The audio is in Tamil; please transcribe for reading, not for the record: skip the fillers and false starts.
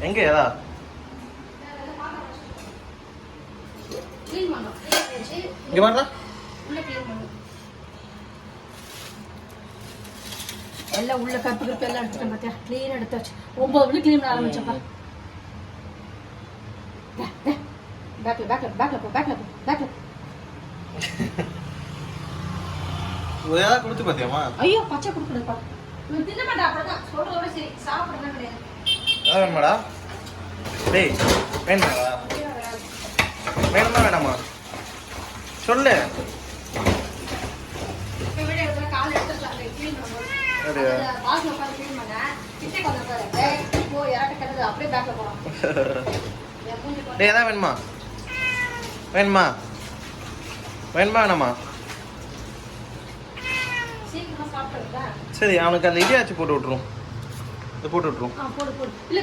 எங்க ஏதா இங்க பாருடா எல்லாம் உள்ள கப்பு கப்பு எல்லாம் எடுத்துட்டேன் பாத்தியா க்ளீன் எடுத்து வச்சு 9 மணி க்ளீன் பண்ண ஆரம்பிச்சப்பா பேக்ல ஒரேதா கொடுத்து பாத்தியாமா ஐயோ பச்சை குடுக்குறப்பா நான் தின்ன மாட்டேன் அப்படிதான் சொல்றதோட சரி சாப்பிடுறதா கிடையாது வேணுமாடா டேய் வேணுமாடா வேணுமா வேணாமா சொல்லு வீடியோ எடுத்து கால் எடுத்துக்கலாம் க்ளீன் பண்ணும்போது பாஸ்ல உட்கார்ந்து க்ளீன் பண்ண கிட்டே கொஞ்சம் பாரு போ யாரட்ட கண்டது அப்படியே பேக்ல போறோம் டேய் ஏதா வேணுமா வேணுமா வேணுமா வேணாமா சரி அவனுக்கு அந்த இடியாச்சு போட்டு விட்டுரும் போட்டு விட்டுரும் போடு இல்ல